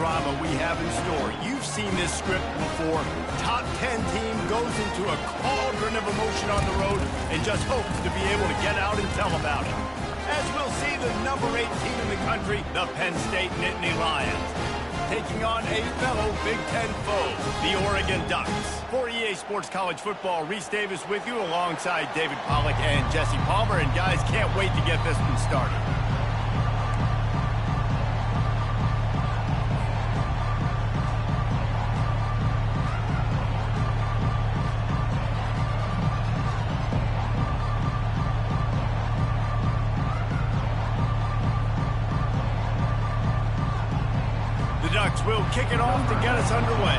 drama we have in store. You've seen this script before. Top 10 team goes into a cauldron of emotion on the road and just hopes to be able to get out and tell about it. As we'll see the number 8 team in the country, the Penn State Nittany Lions, taking on a fellow Big Ten foe, the Oregon Ducks. For EA Sports College Football, Reese Davis with you alongside David Pollack and Jesse Palmer. And guys, can't wait to get this one started. Will kick it off to get us underway.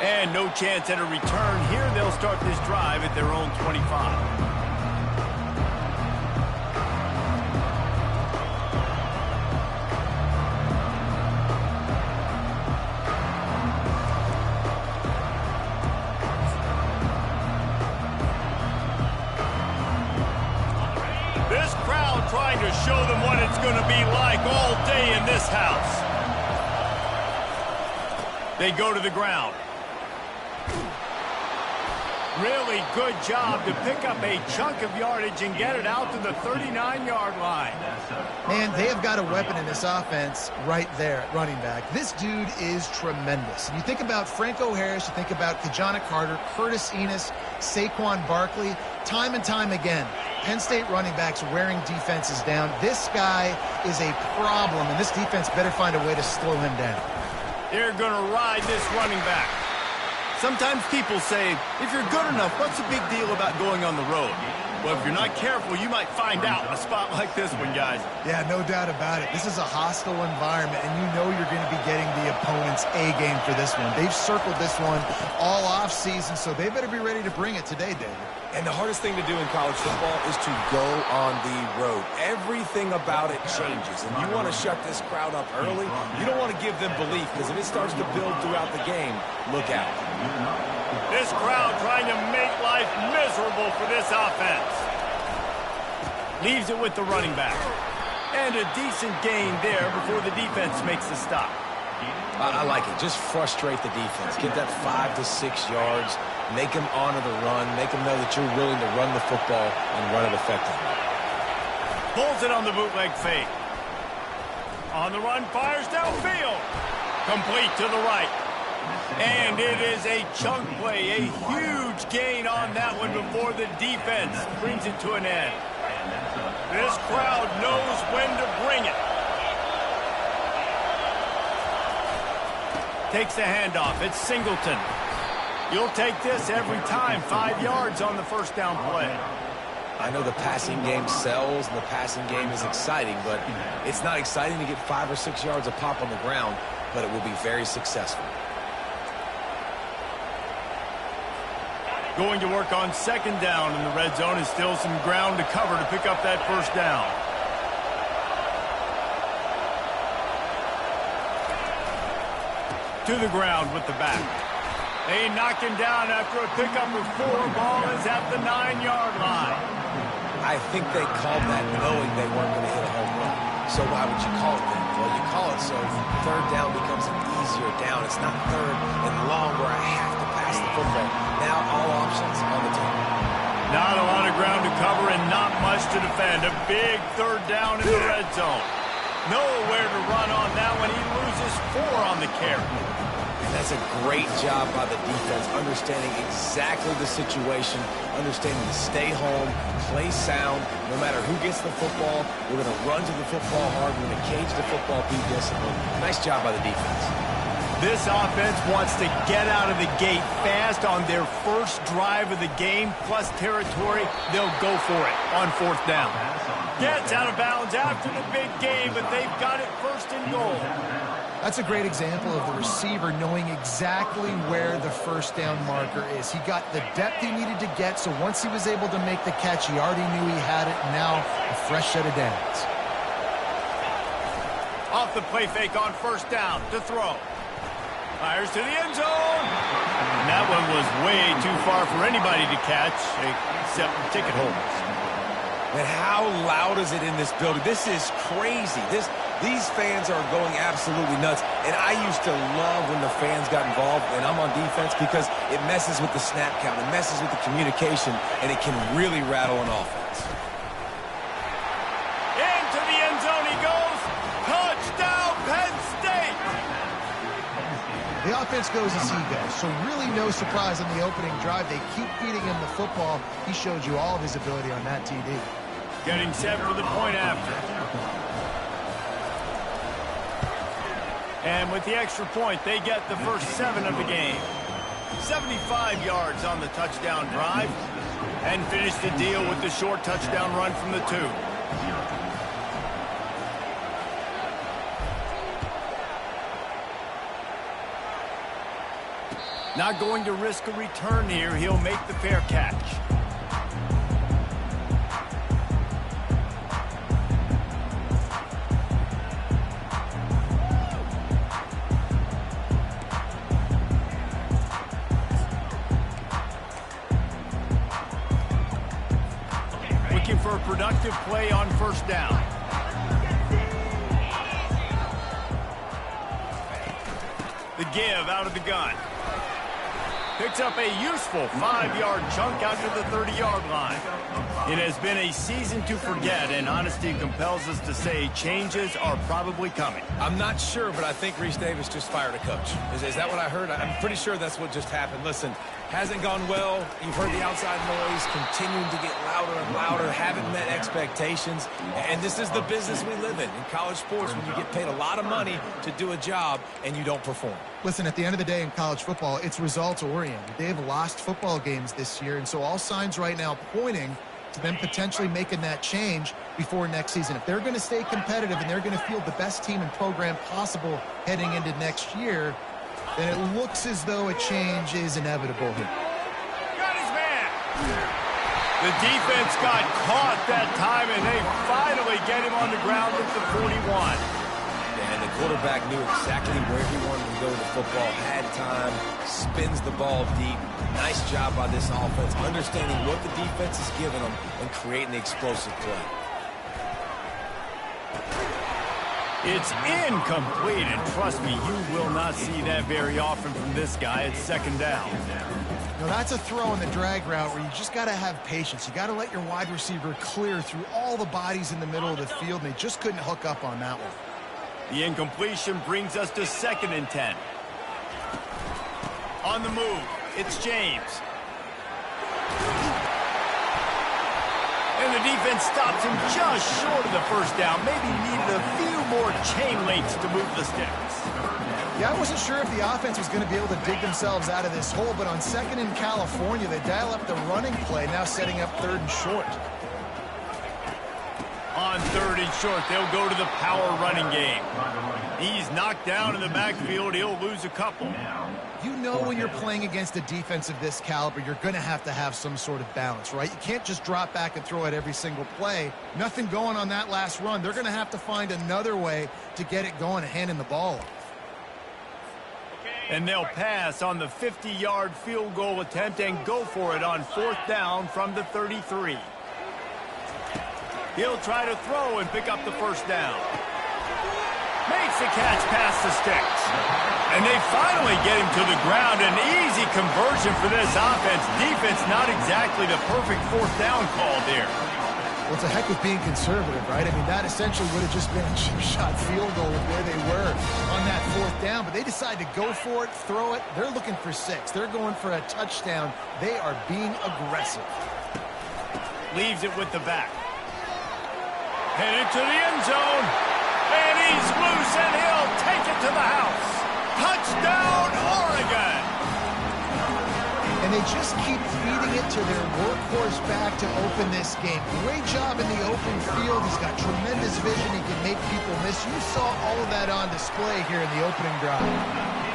And no chance at a return here. They'll start this drive at their own 25. Trying to show them what it's going to be like all day in this house. They go to the ground. Really good job to pick up a chunk of yardage and get it out to the 39-yard line. Man, they have got a weapon in this offense right there at running back. This dude is tremendous. You think about Franco Harris, you think about Kajana Carter, Curtis Enos, Saquon Barkley, time and time again. Penn State running backs wearing defenses down. This guy is a problem, and this defense better find a way to slow him down. They're going to ride this running back. Sometimes people say, if you're good enough, what's the big deal about going on the road? Well, if you're not careful, you might find out in a spot like this one, guys. Yeah, no doubt about it. This is a hostile environment, and you know you're going to be getting the opponent's A-game for this one. They've circled this one all off-season, so they better be ready to bring it today, David. And the hardest thing to do in college football is to go on the road. Everything about it changes, and you want to shut this crowd up early. You don't want to give them belief, because if it starts to build throughout the game, look out. This crowd trying to make life miserable for this offense. Leaves it with the running back. And a decent gain there before the defense makes the stop. I like it. Just frustrate the defense. Get that 5 to 6 yards. Make them honor the run. Make them know that you're willing to run the football and run it effectively. Pulls it on the bootleg fake. On the run, fires downfield. Complete to the right. And it is a chunk play, a huge gain on that one before the defense brings it to an end. This crowd knows when to bring it. Takes the handoff. It's Singleton. You'll take this every time. 5 yards on the first down play. I know the passing game sells and the passing game is exciting, but it's not exciting to get 5 or 6 yards a pop on the ground, but it will be very successful. Going to work on second down in the red zone. Is still some ground to cover to pick up that first down. To the ground with the back. They knock him down after a pickup of 4. Ball is at the 9-yard line. I think they called that knowing they weren't going to hit a home run. So why would you call it that? Well, you call it so third down becomes an easier down. It's not third and long where I have to pass the football. Now all options on the table. Not a lot of ground to cover and not much to defend. A big third down in the red zone. Nowhere to run on that one. He loses 4 on the carry. And that's a great job by the defense, understanding exactly the situation, understanding to stay home, play sound. No matter who gets the football, we're going to run to the football hard. We're going to cage the football, be disciplined. Nice job by the defense. This offense wants to get out of the gate fast on their first drive of the game, plus territory. They'll go for it on 4th down. Gets out of bounds after the big game, but they've got it first and goal. That's a great example of the receiver knowing exactly where the first down marker is. He got the depth he needed to get, so once he was able to make the catch, he already knew he had it. Now, a fresh set of downs. Off the play fake on first down to throw. Fires to the end zone. And that one is way too far for anybody to catch, except ticket holders. And how loud is it in this building? This is crazy. These fans are going absolutely nuts. And I used to love when the fans got involved, and I'm on defense, because it messes with the snap count, it messes with the communication, and it can really rattle an offense. Into the end zone he goes. Touchdown, Penn State! The offense goes as he goes, so really no surprise on the opening drive. They keep feeding him the football. He showed you all of his ability on that TD. Getting set for the point after. And with the extra point, they get the first 7 of the game. 75 yards on the touchdown drive, and finish the deal with the short touchdown run from the 2. Not going to risk a return here. He'll make the fair catch. Looking for a productive play on first down. The give out of the gun. Picks up a useful 5-yard chunk out to the 30-yard line. It has been a season to forget, and honesty compels us to say changes are probably coming. I'm not sure, but I think Reese Davis just fired a coach. Is that what I heard? I'm pretty sure that's what just happened. Listen, hasn't gone well. You've heard the outside noise, continuing to get louder and louder, haven't met expectations. And this is the business we live in college sports, when you get paid a lot of money to do a job and you don't perform. Listen, at the end of the day in college football, it's results-oriented. They have lost football games this year, and so all signs right now pointing to them potentially making that change before next season. If they're going to stay competitive and they're going to field the best team and program possible heading into next year, then it looks as though a change is inevitable here. Got his man! The defense got caught that time, and they finally get him on the ground at the 41. And the quarterback knew exactly where he wanted to go with the football, had time, spins the ball deep. Nice job by this offense, understanding what the defense is giving them and creating the explosive play. It's incomplete, and trust me, you will not see that very often from this guy at second down. Now that's a throw in the drag route where you just got to have patience. You got to let your wide receiver clear through all the bodies in the middle of the field, and they just couldn't hook up on that one. The incompletion brings us to 2nd and 10. On the move, it's James. And the defense stops him just short of the first down. Maybe needed a few more chain links to move the sticks. Yeah, I wasn't sure if the offense was going to be able to dig themselves out of this hole, but on 2nd in California, they dial up the running play, now setting up 3rd and short. On 3rd and short, they'll go to the power running game. He's knocked down in the backfield. He'll lose a couple. You know when you're playing against a defense of this caliber, you're going to have some sort of balance, right? You can't just drop back and throw it every single play. Nothing going on that last run. They're going to have to find another way to get it going and handing the ball off. And they'll pass on the 50-yard field goal attempt and go for it on 4th down from the 33. He'll try to throw and pick up the first down. Makes the catch past the sticks. And they finally get him to the ground. An easy conversion for this offense. Defense not exactly the perfect 4th down call there. Well, it's a heck of being conservative, right? I mean, that essentially would have just been a chip shot field goal with where they were on that 4th down. But they decide to go for it, throw it. They're looking for 6. They're going for a touchdown. They are being aggressive. Leaves it with the back. Headed to the end zone. And he's loose, and he'll take it to the house. Touchdown, Oregon! And they just keep feeding it to their workhorse back to open this game. Great job in the open field. He's got tremendous vision. He can make people miss. You saw all of that on display here in the opening drive.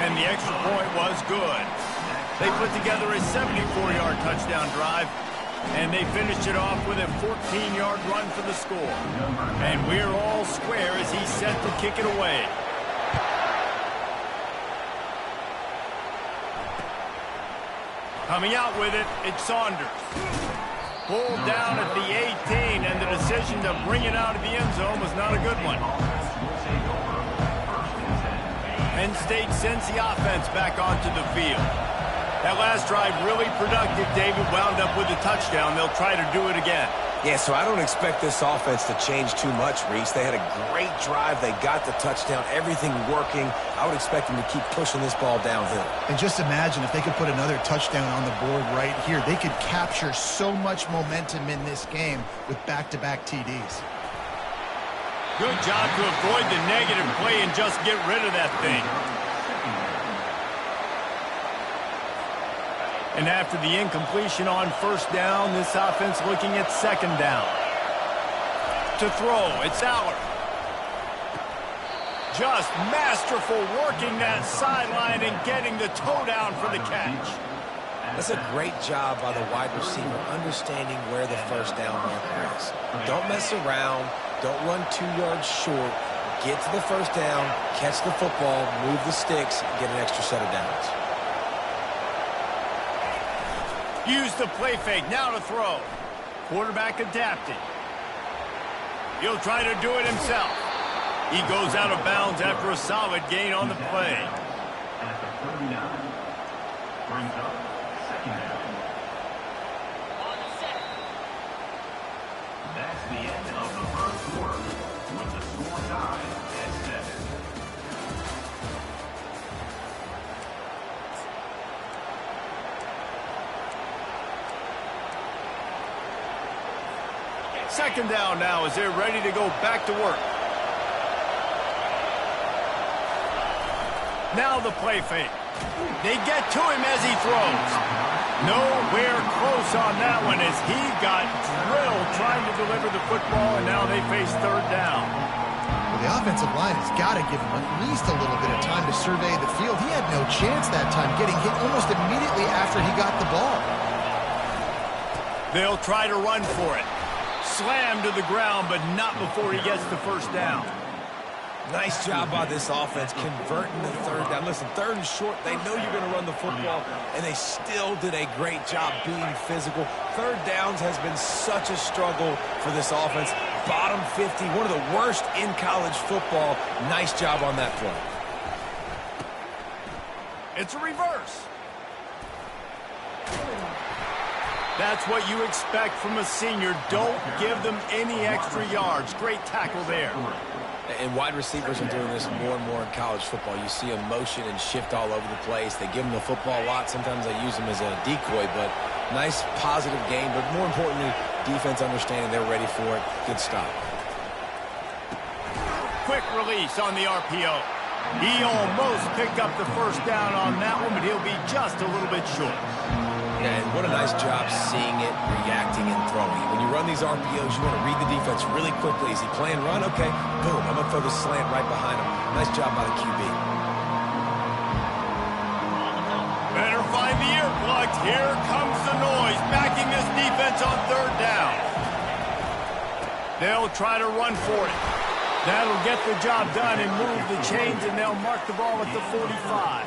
And the extra point was good. They put together a 74-yard touchdown drive, and they finished it off with a 14-yard run for the score. And we're all square as he's set to kick it away. Coming out with it, it's Saunders. Pulled down at the 18, and the decision to bring it out of the end zone was not a good one. Penn State sends the offense back onto the field. That last drive really productive. David wound up with a touchdown. They'll try to do it again. Yeah, so I don't expect this offense to change too much, Reese. They had a great drive. They got the touchdown. Everything working. I would expect them to keep pushing this ball downhill. And just imagine if they could put another touchdown on the board right here. They could capture so much momentum in this game with back-to-back TDs. Good job to avoid the negative play and just get rid of that thing. And after the incompletion on first down, this offense looking at second down. To throw, it's Aller. Just masterful working that sideline and getting the toe down for the catch. That's a great job by the wide receiver, understanding where the first down marker is. Don't mess around. Don't run 2 yards short. Get to the first down, catch the football, move the sticks, get an extra set of downs. Use the play fake, now to throw. Quarterback adapted. He'll try to do it himself. He goes out of bounds after a solid gain on the play. At the 39, brings up second down. That's the end of the first quarter, with the score tied at 7. Second down now as they're ready to go back to work. Now the play fake. They get to him as he throws. Nowhere close on that one as he got drilled trying to deliver the football, and now they face third down. Well, the offensive line has got to give him at least a little bit of time to survey the field. He had no chance that time, getting hit almost immediately after he got the ball. They'll try to run for it. Slammed to the ground, but not before he gets the first down. Nice job by this offense converting the third down. Listen, third and short, they know you're going to run the football, and they still did a great job being physical. Third downs has been such a struggle for this offense. Bottom 50, one of the worst in college football. Nice job on that play. It's a reverse. That's what you expect from a senior. Don't give them any extra yards. Great tackle there. And wide receivers are doing this more and more in college football. You see them motion and shift all over the place. They give them the football a lot. Sometimes they use them as a decoy, but nice positive game. But more importantly, defense understanding they're ready for it. Good stop. Quick release on the RPO. He almost picked up the first down on that one, but he'll be just a little bit short. Yeah, and what a nice job seeing it, reacting, and throwing. When you run these RPOs, you want to read the defense really quickly. Is he playing run? Okay, boom, I'm going to throw the slant right behind him. Nice job by the QB. Better find the earplugs. Here comes the noise, backing this defense on third down. They'll try to run for it. That'll get the job done and move the chains, and they'll mark the ball at the 45.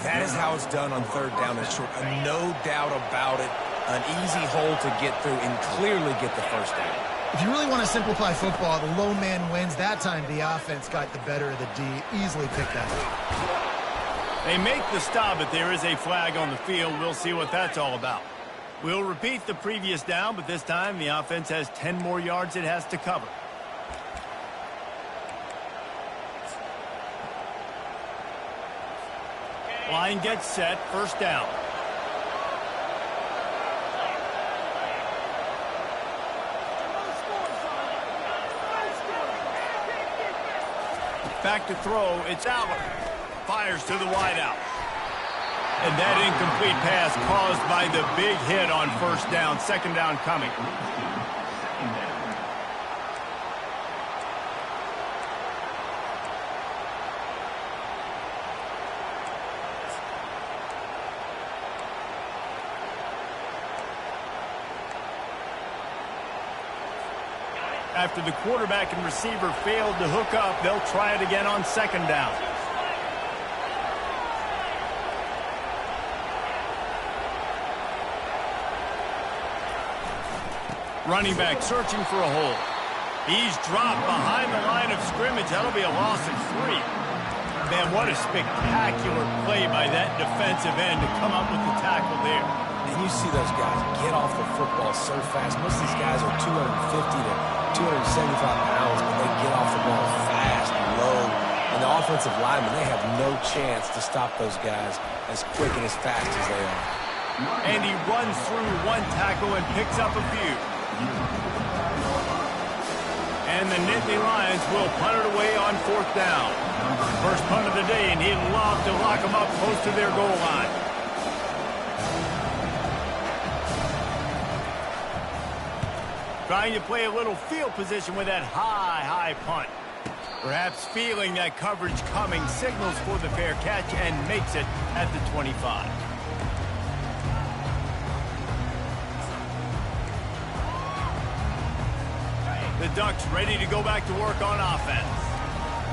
That is how it's done on third down and short. No doubt about it. An easy hole to get through and clearly get the first down. If you really want to simplify football, the low man wins. That time the offense got the better of the D. Easily picked that up. They make the stop, but there is a flag on the field. We'll see what that's all about. We'll repeat the previous down, but this time the offense has 10 more yards it has to cover. Line gets set, first down. Back to throw, it's Aller. Fires to the wideout. And that incomplete pass caused by the big hit on first down. Second down coming. After the quarterback and receiver failed to hook up, they'll try it again on second down. Running back searching for a hole. He's dropped behind the line of scrimmage. That'll be a loss of 3. Man, what a spectacular play by that defensive end to come up with the tackle there. And you see those guys get off the football so fast. Most of these guys are 250 to 275 pounds, but they get off the ball fast and low. And the offensive linemen, they have no chance to stop those guys as quick and as fast as they are. And he runs through one tackle and picks up a few. And the Nittany Lions will punt it away on 4th down. First punt of the day, and he'd love to lock them up close to their goal line. Trying to play a little field position with that high punt. Perhaps feeling that coverage coming, signals for the fair catch and makes it at the 25. The Ducks ready to go back to work on offense.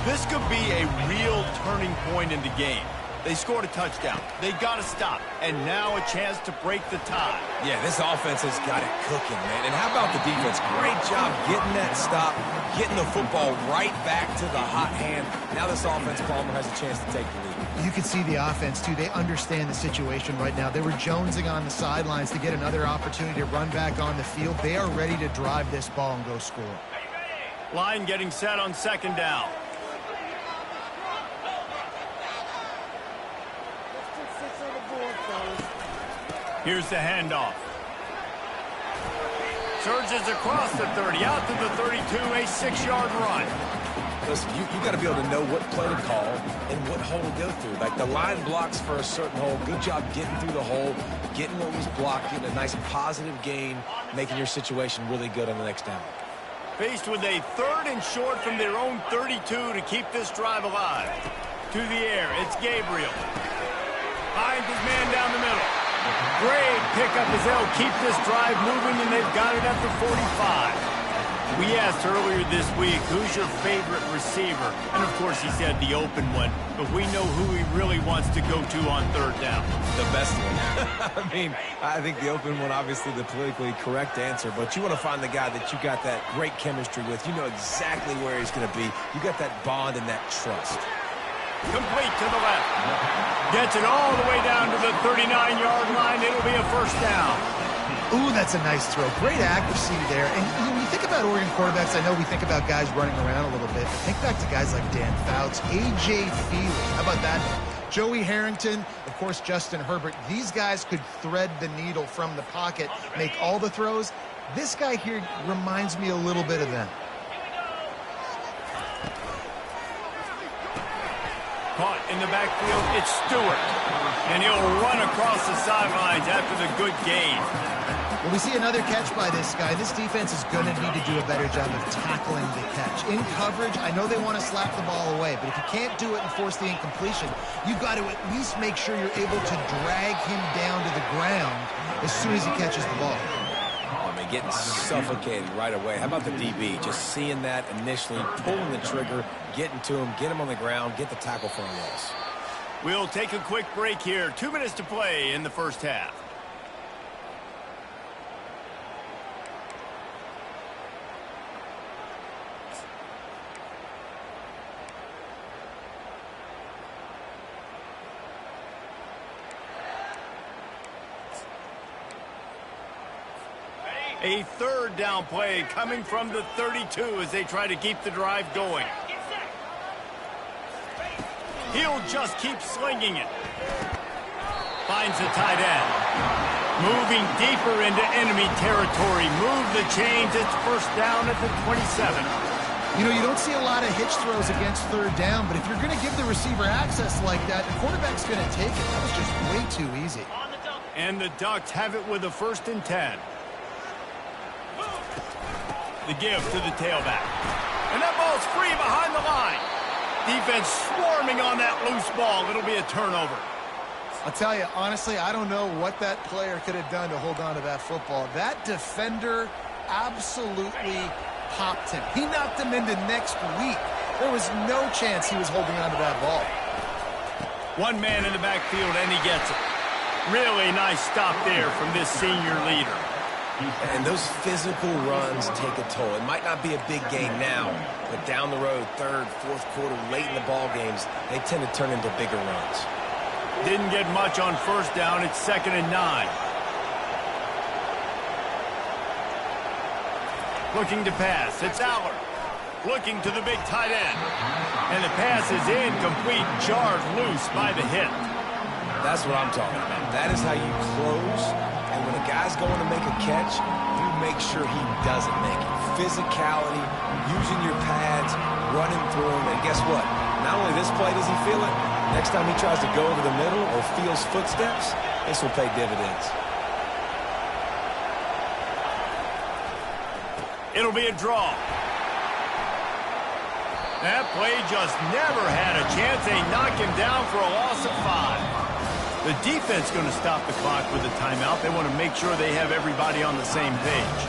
This could be a real turning point in the game. They scored a touchdown. They got to stop. And now a chance to break the tie. Yeah, this offense has got it cooking, man. And how about the defense? Great job getting that stop, getting the football right back to the hot hand. Now this offense, Palmer, has a chance to take the lead. You can see the offense, too. They understand the situation right now. They were jonesing on the sidelines to get another opportunity to run back on the field. They are ready to drive this ball and go score. Line getting set on 2nd down. Here's the handoff. Surges across the 30, out to the 32, a 6-yard run. Listen, you got to be able to know what play to call and what hole to go through. Like the line blocks for a certain hole. Good job getting through the hole, getting what was blocked, getting a nice positive gain, making your situation really good on the next down. Faced with a 3rd and short from their own 32 to keep this drive alive. To the air, it's Gabriel. Finds his man down the middle. Great pickup as they'll keep this drive moving, and they've got it at the 45. We asked earlier this week, who's your favorite receiver? And, of course, he said the open one. But we know who he really wants to go to on 3rd down. The best one. I mean, I think the open one, obviously the politically correct answer. But you want to find the guy that you got that great chemistry with. You know exactly where he's going to be. You got that bond and that trust. Complete to the left. Gets it all the way down to the 39-yard line. It'll be a 1st down. Ooh, that's a nice throw. Great accuracy there. And when you think about Oregon quarterbacks, I know we think about guys running around a little bit, but think back to guys like Dan Fouts, A.J. Feely. How about that? Joey Harrington, of course, Justin Herbert. These guys could thread the needle from the pocket, make all the throws. This guy here reminds me a little bit of them. Caught in the backfield, it's Stewart. And he'll run across the sidelines after the good gain. Well, we see another catch by this guy. This defense is going to need to do a better job of tackling the catch. In coverage, I know they want to slap the ball away, but if you can't do it and force the incompletion, you've got to at least make sure you're able to drag him down to the ground as soon as he catches the ball. I mean, getting suffocated right away. How about the DB? Just seeing that initially, pulling the trigger, getting to him, get him on the ground, get the tackle for a loss. We'll take a quick break here. 2 minutes to play in the 1st half. A 3rd down play coming from the 32 as they try to keep the drive going. He'll just keep slinging it. Finds the tight end. Moving deeper into enemy territory. Move the chains. It's 1st down at the 27. You know, you don't see a lot of hitch throws against 3rd down, but if you're going to give the receiver access like that, the quarterback's going to take it. That was just way too easy. And the Ducks have it with a 1st and 10. The give to the tailback. And that ball's free behind the line. Defense swarming on that loose ball. It'll be a turnover. I'll tell you, honestly, I don't know what that player could have done to hold on to that football. That defender absolutely popped him. He knocked him into next week. There was no chance he was holding on to that ball. One man in the backfield, and he gets it. Really nice stop there from this senior leader. And those physical runs take a toll. It might not be a big gain now, but down the road, third, fourth quarter, late in the ball games, they tend to turn into bigger runs. Didn't get much on first down. It's 2nd and 9. Looking to pass. It's Aller. Looking to the big tight end. And the pass is incomplete, jarred loose by the hit. That's what I'm talking about. That is how you close. And when a guy's going to make a catch, you make sure he doesn't make it. Physicality, using your pads, running through him. And guess what? Not only this play does he feel it, next time he tries to go over the middle or feels footsteps, this will pay dividends. It'll be a draw. That play just never had a chance. They knock him down for a loss of 5. The defense going to stop the clock with a timeout. They want to make sure they have everybody on the same page.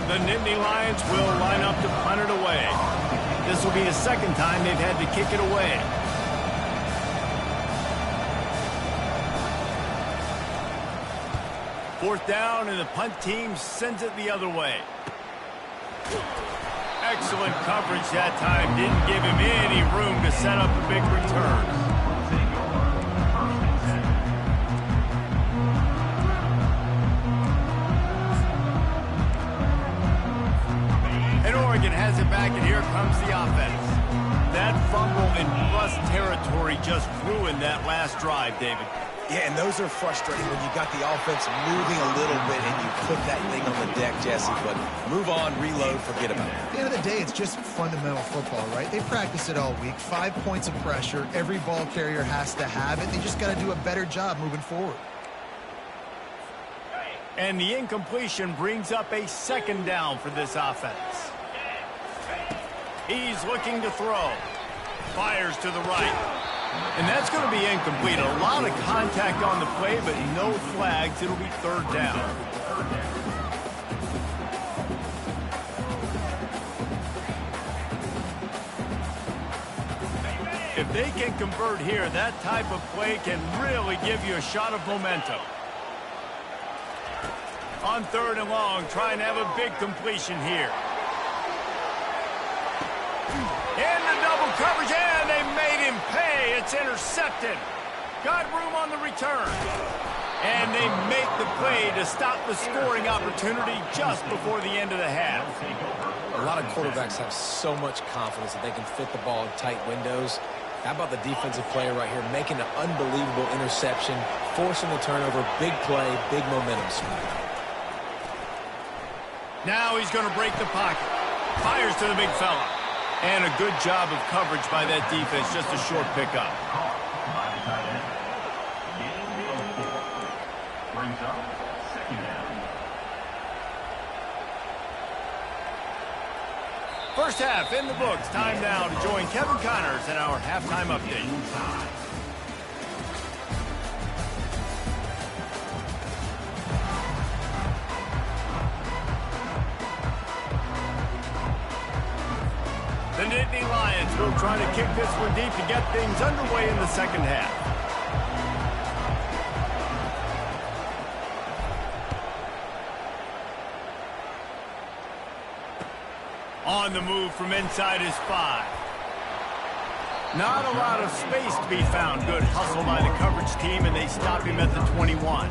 The Nittany Lions will line up to punt it away. This will be the second time they've had to kick it away. Fourth down, and the punt team sends it the other way. Excellent coverage that time. Didn't give him any room to set up a big return. And Oregon has it back, and here comes the offense. That fumble in bust territory just ruined that last drive, David. Yeah, and those are frustrating when you got the offense moving a little bit and you put that thing on the deck, Jesse. But move on, reload, forget about it. At the end of the day, it's just fundamental football, right? They practice it all week. 5 points of pressure. Every ball carrier has to have it. They just got to do a better job moving forward. And the incompletion brings up a second down for this offense. He's looking to throw. Fires to the right. And that's going to be incomplete. A lot of contact on the play, but no flags. It'll be third down. If they can convert here, that type of play can really give you a shot of momentum. On third and long, trying to have a big completion here. In the double coverage, and they made him pay. It's intercepted. Got room on the return. And they make the play to stop the scoring opportunity just before the end of the half. A lot of quarterbacks have so much confidence that they can fit the ball in tight windows. How about the defensive player right here making an unbelievable interception, forcing the turnover, big play, big momentum swing. Now he's going to break the pocket. Fires to the big fella. And a good job of coverage by that defense. Just a short pickup. Brings up second down. First half in the books. Time now to join Kevin Connors in our halftime update. The Nittany Lions will try to kick this one deep to get things underway in the second half. On the move from inside his 5. Not a lot of space to be found. Good hustle by the coverage team, and they stop him at the 21.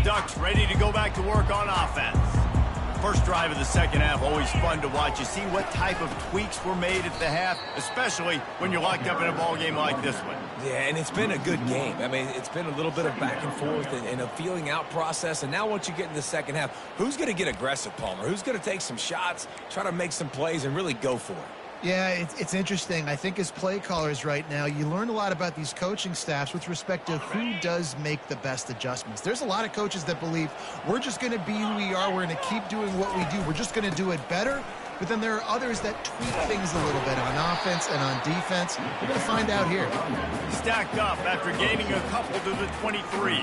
Ducks ready to go back to work on offense. First drive of the second half, always fun to watch. You see what type of tweaks were made at the half, especially when you're locked up in a ball game like this one. Yeah, and it's been a good game. I mean, it's been a little bit of back and forth and a feeling out process. And now once you get in the second half, who's going to get aggressive, Palmer? Who's going to take some shots, try to make some plays, and really go for it? Yeah, it's interesting. I think as play callers right now, you learn a lot about these coaching staffs with respect to who does make the best adjustments. There's a lot of coaches that believe we're just going to be who we are. We're going to keep doing what we do. We're just going to do it better. but then there are others that tweak things a little bit on offense and on defense. We're going to find out here. Stacked up after gaining a couple to the 23.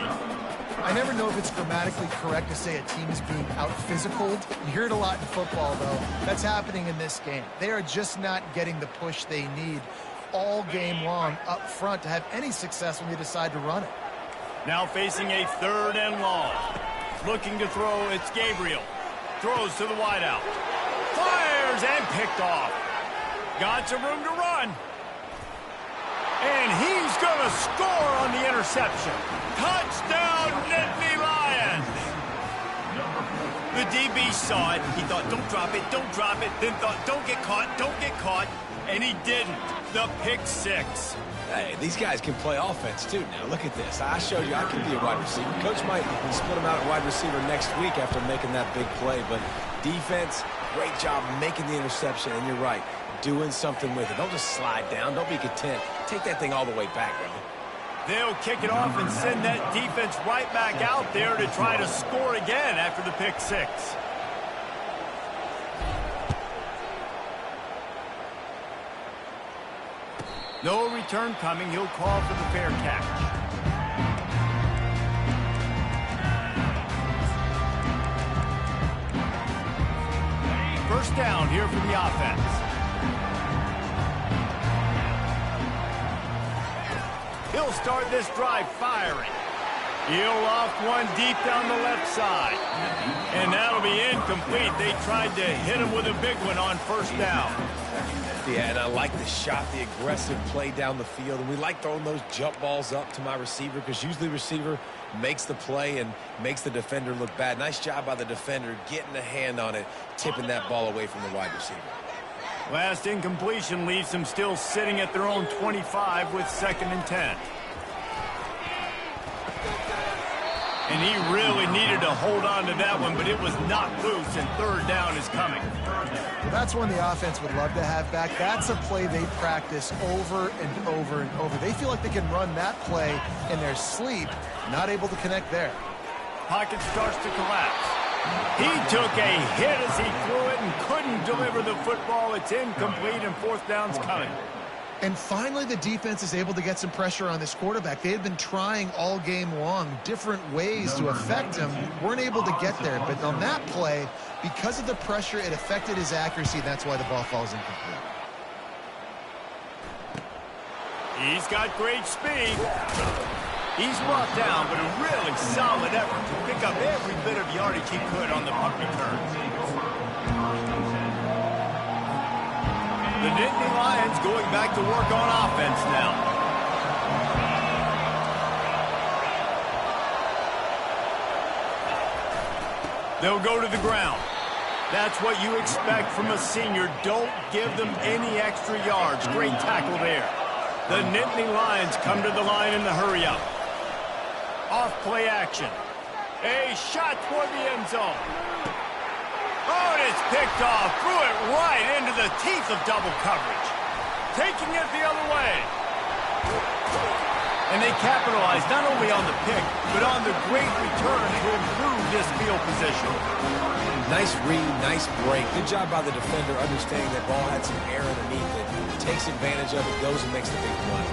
I never know if it's grammatically correct to say a team is being out-physicaled. You hear it a lot in football, though. That's happening in this game. They are just not getting the push they need all game long up front to have any success when they decide to run it. Now facing a 3rd and long. Looking to throw, it's Gabriel. Throws to the wideout. Fires and picked off. Got some room to run. And he's going to score on the interception. Touchdown, Nittany Lions! The DB saw it. He thought, don't drop it, don't drop it. Then thought, don't get caught. And he didn't. The pick 6. Hey, these guys can play offense, too. Now, look at this. I showed you I can be a wide receiver. Coach might split him out at wide receiver next week after making that big play. But defense, great job making the interception. And you're right, doing something with it. Don't just slide down. Don't be content. Take that thing all the way back, brother. They'll kick it off and send that defense right back out there to try to score again after the pick 6. No return coming. He'll call for the fair catch. First down here for the offense. He'll start this drive firing. He'll loft one deep down the left side. And that'll be incomplete. They tried to hit him with a big one on first down. Yeah, and I like the shot, the aggressive play down the field. And we like throwing those jump balls up to my receiver because usually the receiver makes the play and makes the defender look bad. Nice job by the defender getting a hand on it, tipping that ball away from the wide receiver. Last incompletion leaves them still sitting at their own 25 with 2nd and 10. And he really needed to hold on to that one, but it was knocked loose, and 3rd down is coming. Well, that's one the offense would love to have back. That's a play they practice over and over and over. They feel like they can run that play in their sleep, not able to connect there. Pocket starts to collapse. He took a hit as he threw it and couldn't deliver the football. It's incomplete, and 4th down's coming. And finally, the defense is able to get some pressure on this quarterback. They had been trying all game long different ways to affect him. Weren't able to get there. But on that play, because of the pressure, it affected his accuracy. That's why the ball falls incomplete. He's got great speed. He's brought down, but a really solid effort to pick up every bit of yardage he could on the punt return. The Nittany Lions going back to work on offense now. They'll go to the ground. That's what you expect from a senior. Don't give them any extra yards. Great tackle there. The Nittany Lions come to the line in the hurry-up. Off play action. A shot toward the end zone. Oh, and it's picked off. Threw it right into the teeth of double coverage. Taking it the other way. And they capitalized not only on the pick, but on the great return to improve this field position. Nice read, nice break. Good job by the defender understanding that ball had some air underneath it. Takes advantage of it, goes and makes the big play.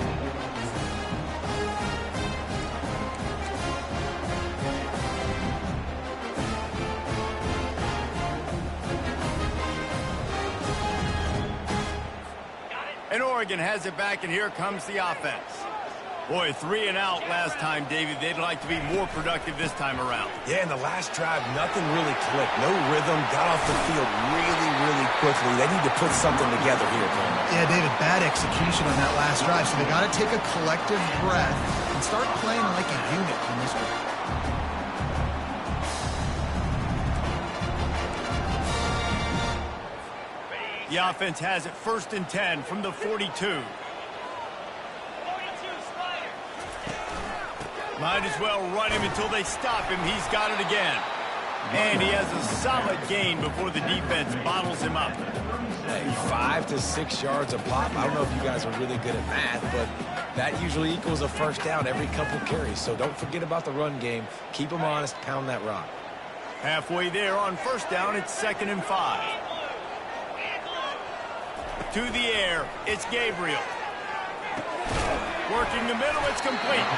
And Oregon has it back, and here comes the offense. Boy, 3 and out last time, David. They'd like to be more productive this time around. Yeah, in the last drive, nothing really clicked. No rhythm, got off the field really quickly. They need to put something together here, Penn. Yeah, David, bad execution on that last drive, so they got to take a collective breath and start playing like a unit in this one. The offense has it 1st and 10 from the 42. Might as well run him until they stop him. He's got it again. And he has a solid gain before the defense bottles him up. Hey, 5 to 6 yards a pop. I don't know if you guys are really good at math, but that usually equals a first down every couple carries. So don't forget about the run game. Keep them honest. Pound that rock. Halfway there on first down, it's 2nd and 5. To the air, it's Gabriel. Working the middle, it's complete.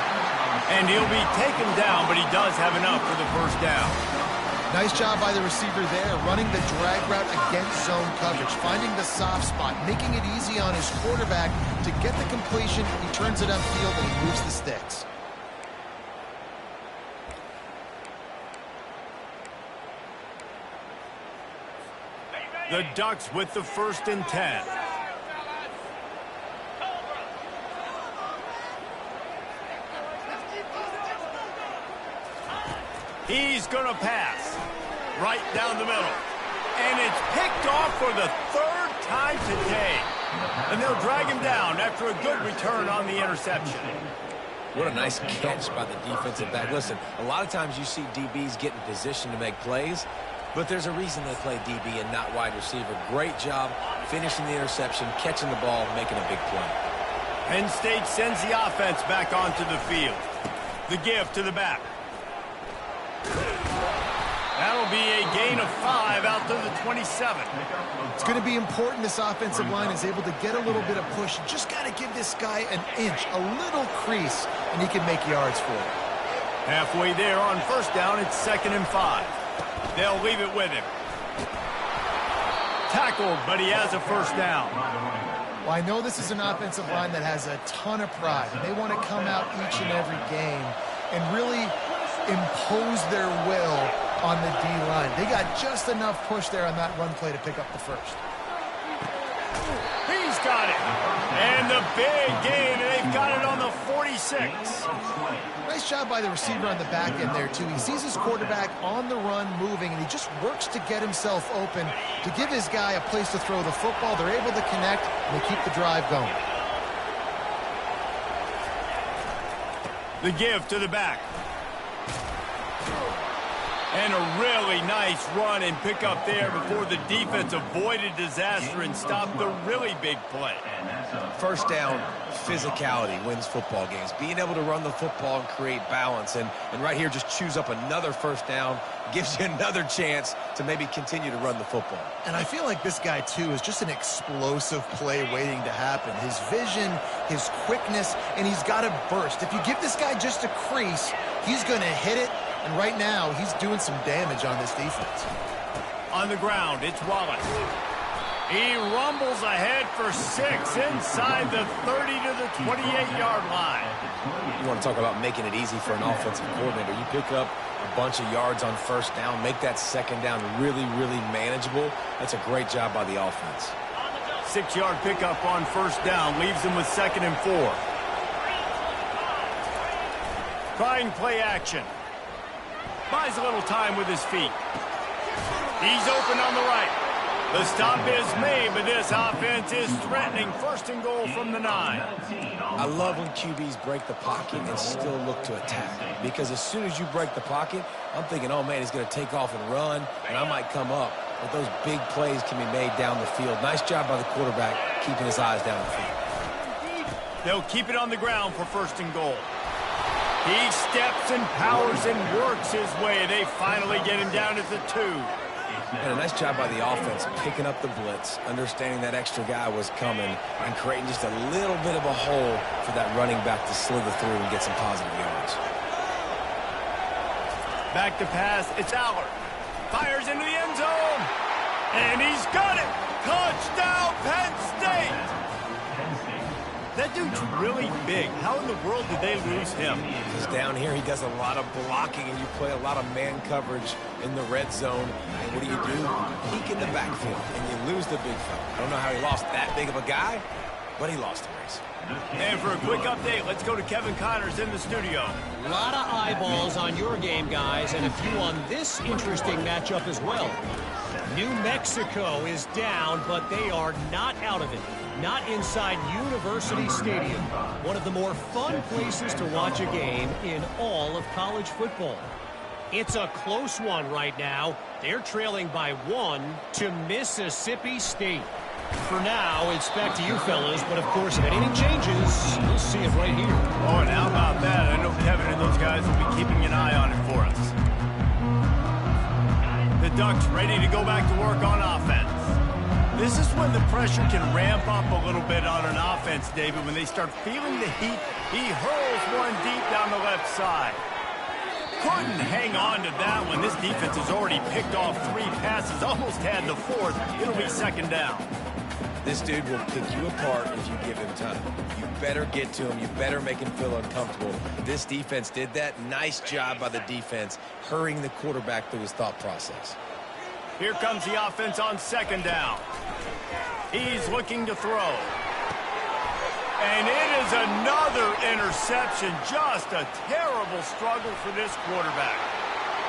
And he'll be taken down, but he does have enough for the first down. Nice job by the receiver there, running the drag route against zone coverage, finding the soft spot, making it easy on his quarterback to get the completion. He turns it upfield and he moves the sticks. The Ducks with the 1st and 10. He's going to pass right down the middle. And it's picked off for the 3rd time today. And they'll drag him down after a good return on the interception. What a nice catch by the defensive back. Listen, a lot of times you see DBs get in position to make plays, but there's a reason they play DB and not wide receiver. Great job finishing the interception, catching the ball, making a big play. Penn State sends the offense back onto the field. The give to the back. That'll be a gain of 5 out to the 27. It's going to be important this offensive line is able to get a little bit of push. Just got to give this guy an inch, a little crease, and he can make yards for it. Halfway there on 1st down, it's 2nd and 5. They'll leave it with him. Tackled, but he has a 1st down. Well, I know this is an offensive line that has a ton of pride. They want to come out each and every game and really impose their will on the D-line. They got just enough push there on that run play to pick up the 1st. He's got it. And the big gain, and they've got it on the 46. Nice job by the receiver on the back end there, too. He sees his quarterback on the run moving, and he just works to get himself open to give his guy a place to throw the football. They're able to connect, and they keep the drive going. The give to the back. And a really nice run and pick up there before the defense avoided disaster and stopped the really big play. 1st down, physicality wins football games. Being able to run the football and create balance. And right here, just choose up another 1st down, gives you another chance to maybe continue to run the football. And I feel like this guy, too, is just an explosive play waiting to happen. His vision, his quickness, and he's got a burst. If you give this guy just a crease, he's going to hit it. And right now, he's doing some damage on this defense. On the ground, it's Wallace. He rumbles ahead for 6 inside the 30 to the 28-yard line. You want to talk about making it easy for an offensive coordinator. You pick up a bunch of yards on 1st down, make that 2nd down really, really manageable. That's a great job by the offense. 6-yard pickup on 1st down leaves him with 2nd and 4. Trying play action. Buys a little time with his feet. He's open on the right. The stop is made, but this offense is threatening 1st and goal from the 9. I love when QBs break the pocket and still look to attack. Because as soon as you break the pocket, I'm thinking, oh, man, he's going to take off and run, and I might come up. But those big plays can be made down the field. Nice job by the quarterback keeping his eyes down the field. They'll keep it on the ground for 1st and goal. He steps and powers and works his way. They finally get him down at the 2. And a nice job by the offense picking up the blitz, understanding that extra guy was coming, and creating just a little bit of a hole for that running back to slither through and get some positive yards. Back to pass, it's Allard. Fires into the end zone. And he's got it. Touchdown, Penn State. That dude's really big. How in the world did they lose him? Because down here he does a lot of blocking, and you play a lot of man coverage in the red zone. And what do? Peek in the backfield, and you lose the big fella. I don't know how he lost that big of a guy, but he lost the race. And for a quick update, let's go to Kevin Connors in the studio. A lot of eyeballs on your game, guys, and a few on this interesting matchup as well. New Mexico is down, but they are not out of it. Not inside University Stadium, one of the more fun places to watch a game in all of college football. It's a close one right now. They're trailing by 1 to Mississippi State. For now, it's back to you fellas, but of course, if anything changes, you'll see it right here. Oh, and how about that? I know Kevin and those guys will be keeping an eye on it for us. The Ducks ready to go back to work on offense. This is when the pressure can ramp up a little bit on an offense, David. When they start feeling the heat, he hurls one deep down the left side. Couldn't hang on to that one. This defense has already picked off 3 passes, almost had the 4th. It'll be 2nd down. This dude will pick you apart if you give him time. You better get to him. You better make him feel uncomfortable. This defense did that. Nice job by the defense, hurrying the quarterback through his thought process. Here comes the offense on 2nd down. He's looking to throw. And it is another interception. Just a terrible struggle for this quarterback.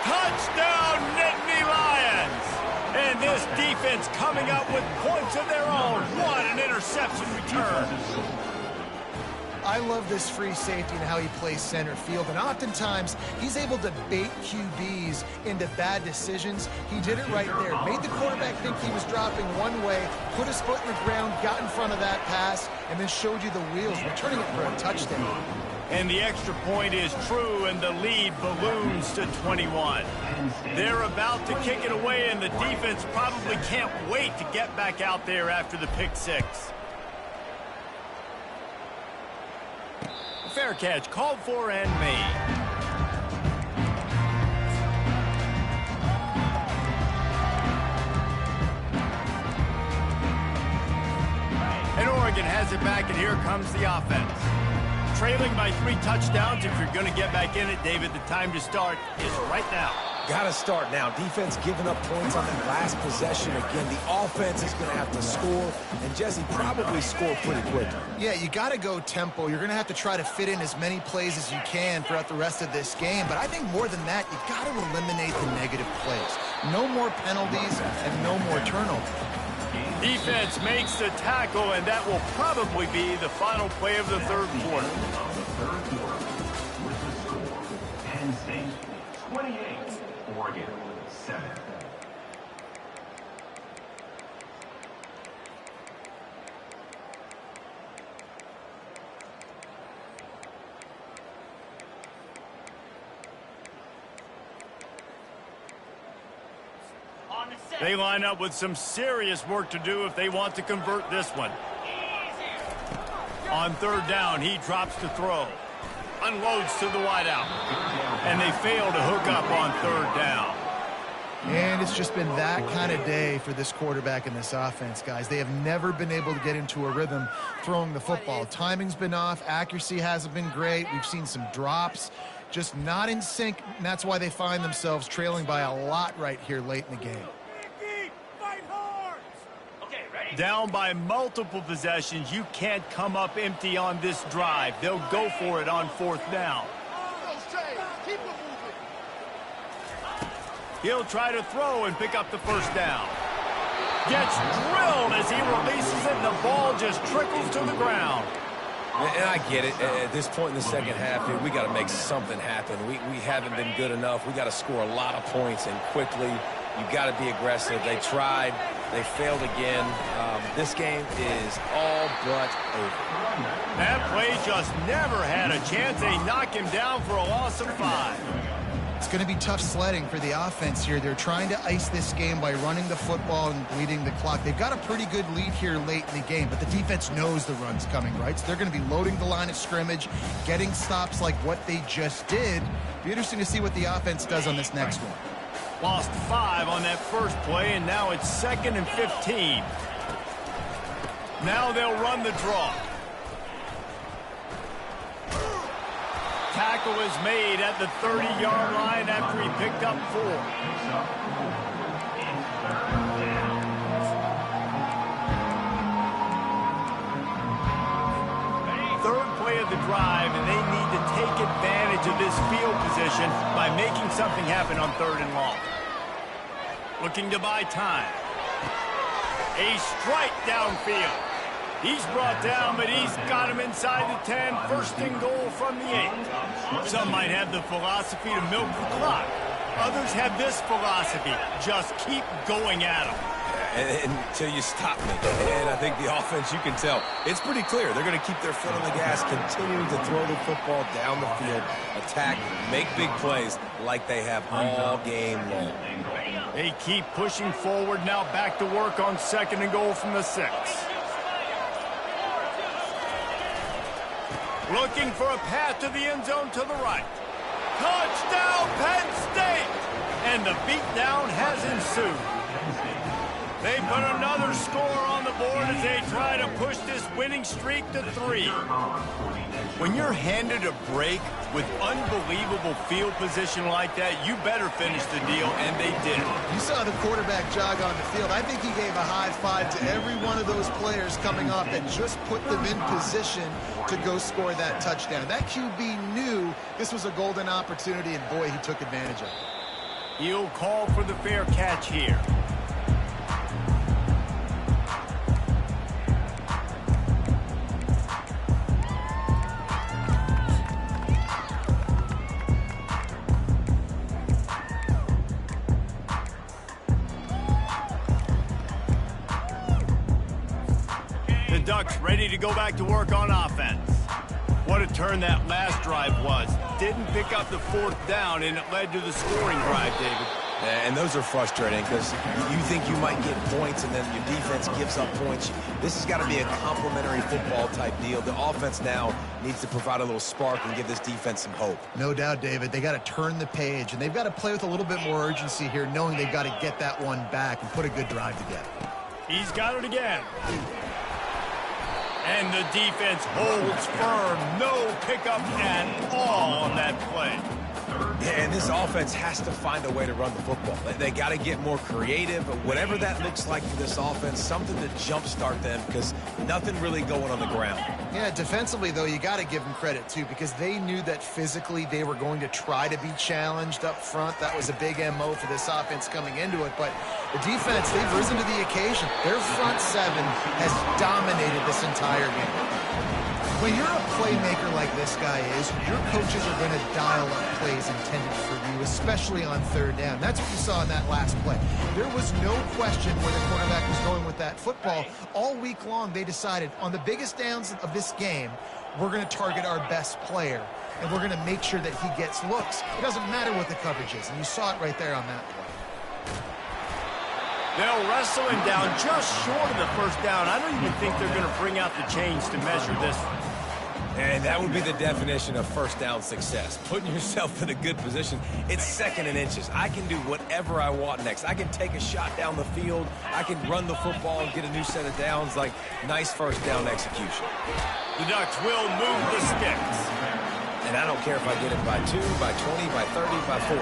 Touchdown, Nittany Lions! And this defense coming up with points of their own. What an interception return. I love this free safety and how he plays center field, and oftentimes he's able to bait QBs into bad decisions. He did it right there. Made the quarterback think he was dropping one way, put his foot in the ground, got in front of that pass, and then showed you the wheels, returning it for a touchdown. And the extra point is true, and the lead balloons to 21. They're about to kick it away, and the defense probably can't wait to get back out there after the pick 6. Fair catch called for and made. And Oregon has it back, and here comes the offense. Trailing by 3 touchdowns. If you're going to get back in it, David, the time to start is right now. Got to start now. Defense giving up points on that last possession. Again, the offense is going to have to score, and Jesse probably score pretty quickly. Yeah, you got to go tempo. You're going to have to try to fit in as many plays as you can throughout the rest of this game. But I think more than that, you got to eliminate the negative plays. No more penalties and no more turnovers. Defense makes the tackle, and that will probably be the final play of the 3rd quarter. With the score, Penn State 28, Oregon 7. They line up with some serious work to do if they want to convert this one. On 3rd down, he drops to throw. Unloads to the wideout. And they fail to hook up on 3rd down. And it's just been that kind of day for this quarterback and this offense, guys. They have never been able to get into a rhythm throwing the football. Timing's been off. Accuracy hasn't been great. We've seen some drops. Just not in sync, and that's why they find themselves trailing by a lot right here late in the game. Down by multiple possessions, you can't come up empty on this drive. They'll go for it on 4th down. He'll try to throw and pick up the 1st down. Gets drilled as he releases it, and the ball just trickles to the ground. And I get it. At this point in the 2nd half, dude, we got to make something happen. We haven't been good enough. We got to score a lot of points, and quickly. You got to be aggressive. They tried. They failed again. This game is all but over. That play just never had a chance. They knock him down for a loss of 5. It's going to be tough sledding for the offense here. They're trying to ice this game by running the football and bleeding the clock. They've got a pretty good lead here late in the game, but the defense knows the run's coming, right? So they're going to be loading the line of scrimmage, getting stops like what they just did. Be interesting to see what the offense does on this next one. Lost 5 on that first play, and now it's 2nd and 15. Now they'll run the draw. Tackle is made at the 30-yard line after he picked up 4. Third play of the drive, and they need to take advantage of this field position by making something happen on 3rd and long. Looking to buy time. A strike downfield. He's brought down, but he's got him inside the 10. 1st and goal from the 8. Some might have the philosophy to milk the clock. Others have this philosophy. Just keep going at them. Until you stop me. And I think the offense, you can tell, it's pretty clear. They're going to keep their foot on the gas, continuing to throw the football down the field, attack, make big plays like they have all game long. They keep pushing forward. Now back to work on 2nd and goal from the 6. Looking for a path to the end zone to the right. Touchdown, Penn State! And the beatdown has ensued. They put another score on the board as they try to push this winning streak to 3. When you're handed a break with unbelievable field position like that, you better finish the deal, and they did. You saw the quarterback jog on the field. I think he gave a high five to every one of those players coming up and just put them in position to go score that touchdown. That QB knew this was a golden opportunity, and boy, he took advantage of it. He'll call for the fair catch here. The Ducks ready to go back to work on offense. What a turn that last drive was. Didn't pick up the 4th down, and it led to the scoring drive, David. And those are frustrating because you think you might get points and then your defense gives up points. This has got to be a complementary football type deal. The offense now needs to provide a little spark and give this defense some hope. No doubt, David. They got to turn the page, and they've got to play with a little bit more urgency here, knowing they've got to get that one back and put a good drive together. He's got it again. And the defense holds firm. No pickup at all on that play. Yeah, and this offense has to find a way to run the football. They got to get more creative, but whatever that looks like for this offense, something to jumpstart them because nothing really going on the ground. Yeah, defensively, though, you got to give them credit, too, because they knew that physically they were going to try to be challenged up front. That was a big MO for this offense coming into it, but the defense, they've risen to the occasion. Their front 7 has dominated this entire game. When you're a playmaker like this guy is, your coaches are going to dial up plays intended for you, especially on 3rd down. That's what you saw in that last play. There was no question where the quarterback was going with that football. All week long, they decided on the biggest downs of this game, we're going to target our best player, and we're going to make sure that he gets looks. It doesn't matter what the coverage is, and you saw it right there on that play. They'll wrestle him down just short of the 1st down. I don't even think they're going to bring out the chains to measure this. And that would be the definition of 1st down success. Putting yourself in a good position. It's 2nd and inches. I can do whatever I want next. I can take a shot down the field. I can run the football and get a new set of downs. Like, nice 1st down execution. The Ducks will move the sticks. And I don't care if I get it by 2, by 20, by 30, by 40.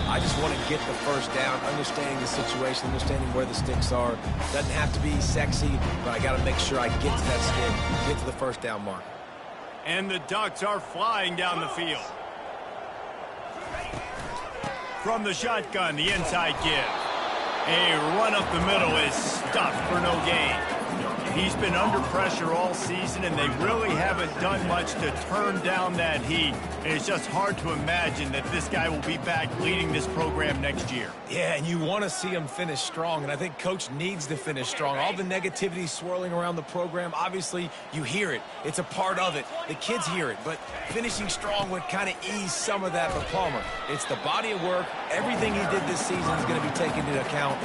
I just want to get the 1st down, understanding the situation, understanding where the sticks are. Doesn't have to be sexy, but I got to make sure I get to that stick, get to the 1st down mark. And the Ducks are flying down the field. From the shotgun, the inside give. A run up the middle is stuffed for no gain. He's been under pressure all season, and they really haven't done much to turn down that heat. And it's just hard to imagine that this guy will be back leading this program next year. Yeah, and you want to see him finish strong, and I think Coach needs to finish strong. All the negativity swirling around the program, obviously, you hear it. It's a part of it. The kids hear it, but finishing strong would kind of ease some of that for Palmer. It's the body of work. Everything he did this season is going to be taken into account.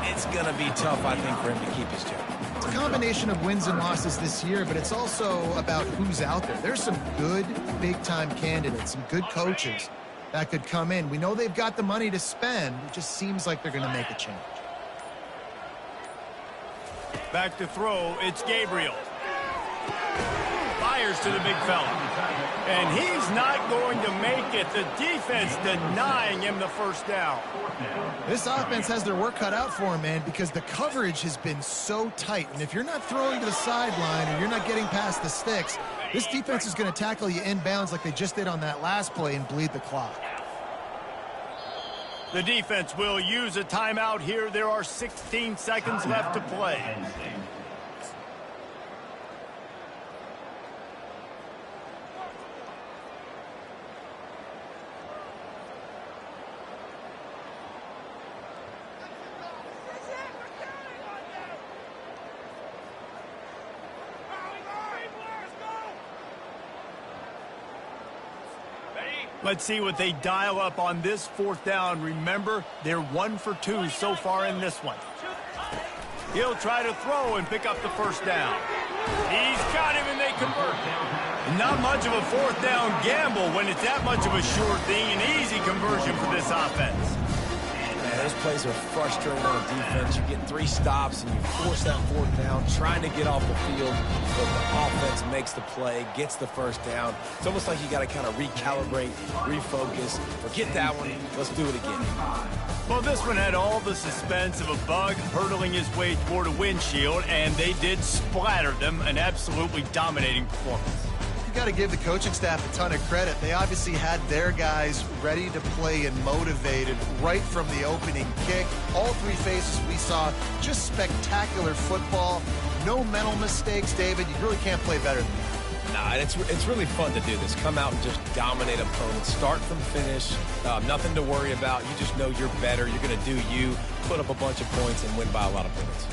It's going to be tough, I think, for him to keep his job. It's a combination of wins and losses this year, but it's also about who's out there. There's some good big-time candidates, some good coaches that could come in. We know they've got the money to spend. It just seems like they're going to make a change. Back to throw, it's Gabriel. Fires to the big fella. And he's not going to make it. The defense denying him the 1st down. This offense has their work cut out for them, man, because the coverage has been so tight. And if you're not throwing to the sideline or you're not getting past the sticks, this defense is going to tackle you inbounds like they just did on that last play and bleed the clock. The defense will use a timeout here. There are 16 seconds left to play. Let's see what they dial up on this fourth down. Remember, they're 1 for 2 so far in this one. He'll try to throw and pick up the first down. He's got him, and they convert. Not much of a fourth down gamble when it's that much of a sure thing. An easy conversion for this offense. Man, those plays are frustrating on the defense. You get 3 stops, and you force that fourth down, trying to get off the field, but the offense makes the play, gets the first down. It's almost like you got to kind of recalibrate, refocus. Forget that one. Let's do it again. Well, this one had all the suspense of a bug hurtling his way toward a windshield, and they did splatter them. An absolutely dominating performance. You got to give the coaching staff a ton of credit. They obviously had their guys ready to play and motivated right from the opening kick. All 3 phases we saw, just spectacular football. No mental mistakes, David. You really can't play better than that. Nah, it's really fun to do this. Come out and just dominate opponents. Start from finish. Nothing to worry about. You just know you're better. You're going to do you, put up a bunch of points, and win by a lot of points.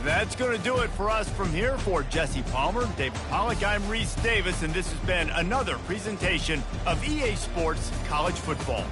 That's going to do it for us from here. For Jesse Palmer, David Pollack, I'm Reese Davis, and this has been another presentation of EA Sports College Football.